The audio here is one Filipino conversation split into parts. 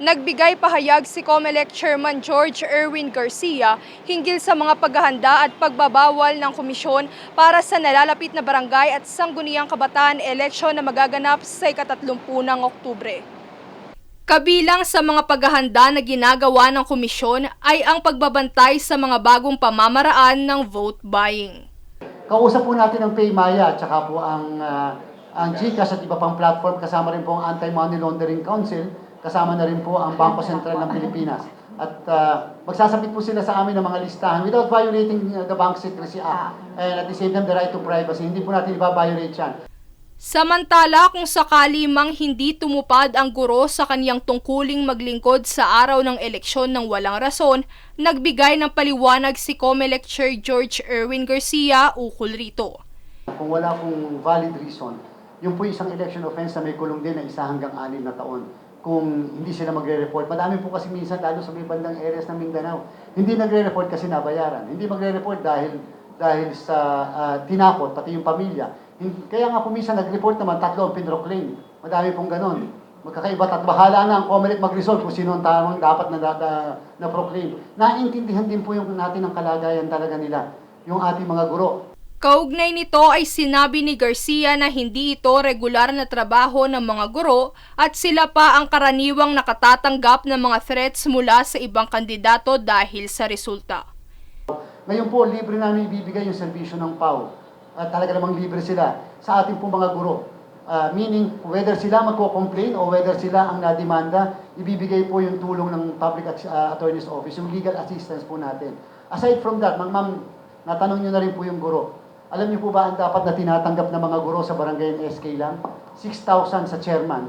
Nagbigay pahayag si COMELEC Chairman George Erwin Garcia hinggil sa mga paghahanda at pagbabawal ng komisyon para sa nalalapit na barangay at sangguniang kabataan eleksyon na magaganap sa ika-30 ng Oktubre. Kabilang sa mga paghahanda na ginagawa ng komisyon ay ang pagbabantay sa mga bagong pamamaraan ng vote buying. Kausap po natin ang PayMaya at saka po ang GCash at iba pang platform, kasama rin po ang Anti-Money Laundering Council, kasama na rin po ang Bangko Sentral ng Pilipinas. At magsasabit po sila sa amin ng mga listahan without violating the Bank Secrecy Act. And at the same time, the right to privacy. Hindi po natin iba-violate yan. Samantala, kung sakali mang hindi tumupad ang guro sa kaniyang tungkuling maglingkod sa araw ng eleksyon ng walang rason, nagbigay ng paliwanag si COMELEC Chair George Erwin Garcia ukol rito. Kung wala pong valid reason, yung po isang election offense na may kulong din na 1 hanggang 6 na taon. Kung hindi sila magre-report. Madami po kasi minsan, lalo sa may bandang areas ng Mindanao, hindi nagre-report kasi nabayaran. Hindi magre-report dahil sa tinakot, pati yung pamilya. Kaya nga po minsan nag-report naman, 3 ang pinroclaim. Madami pong ganon. Magkakaiba at bahala na ang COMELEC mag-resolve kung sino ang tamang dapat na proclaim. Naiintindihan din po yung natin ang kalagayan talaga nila, yung ating mga guro. Kaugnay nito ay sinabi ni Garcia na hindi ito regular na trabaho ng mga guro at sila pa ang karaniwang nakatatanggap ng mga threats mula sa ibang kandidato dahil sa resulta. Ngayon po, libre namin ibibigay yung serbisyo ng PAW. At talaga namang libre sila sa ating po mga guro. Meaning, whether sila magko-complain o whether sila ang nademanda, ibibigay po yung tulong ng Public Attorney's Office, yung legal assistance po natin. Aside from that, ma'am, natanong nyo na rin po yung guro. Alam niyo po ba ang dapat na tinatanggap ng mga guro sa barangay and SK lang? 6,000 sa chairman,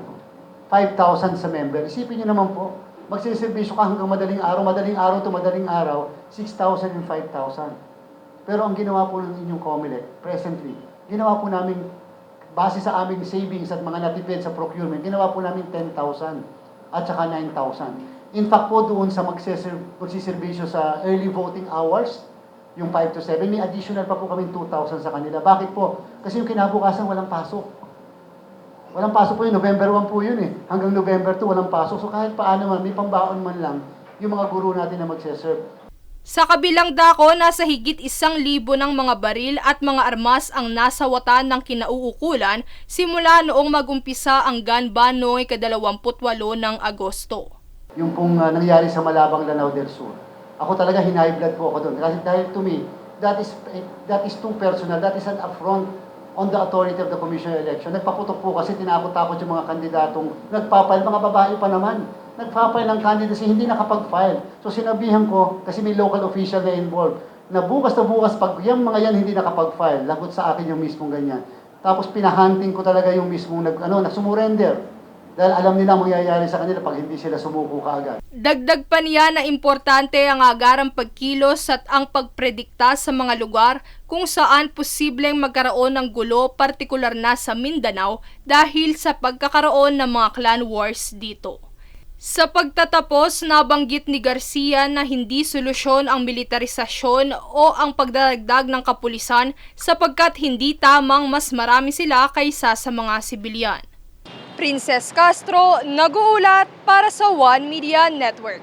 5,000 sa member. Isipin niyo naman po, magsiservisyo ka hanggang madaling araw to madaling araw, 6,000 and 5,000. Pero ang ginawa po ng inyong COMELEC, presently, ginawa po namin, base sa aming savings at mga natipid sa procurement, ginawa po namin 10,000 at saka 9,000. In fact po doon sa magsiservisyo sa early voting hours, yung 5 to 7, may additional pa po kami 2,000 sa kanila. Bakit po? Kasi yung kinabukasan walang pasok. Walang pasok po yun, November 1 po yun eh. Hanggang November 2 walang pasok. So kahit paano man, may pambaon man lang yung mga guro natin na magseserve. Sa kabilang dako, nasa higit 1,000 ng mga baril at mga armas ang nasawatan ng kinauukulan simula noong magumpisa ang gun ban noong ika-28 ng Agosto. Yung pong nangyari sa Malabang, Lanao del Sur. Ako talaga high blood po ako doon. Kasi dahil to me, that is too personal. That is an affront on the authority of the Commission on Election. Nagpaputok po kasi tinakot-takot yung mga kandidatong nagpapile, mga babae pa naman. Nagpapile ng candidacy, hindi nakapag-file. So sinabihan ko, kasi may local official na involved, na bukas pag yung mga yan hindi nakapag-file, lagot sa akin yung mismong ganyan. Tapos pinahunting ko talaga yung mismong nagsumurrender. Dahil alam nila ang mangyayari sa kanila pag hindi sila sumuko kaagad. Dagdag pa niya na importante ang agarang pagkilos at ang pagpredikta sa mga lugar kung saan posibleng magkaroon ng gulo, partikular na sa Mindanao dahil sa pagkakaroon ng mga clan wars dito. Sa pagtatapos, nabanggit ni Garcia na hindi solusyon ang militarisasyon o ang pagdadagdag ng kapulisan sapagkat hindi tamang mas marami sila kaysa sa mga sibilyan. Princess Castro, nag-uulat para sa One Media Network.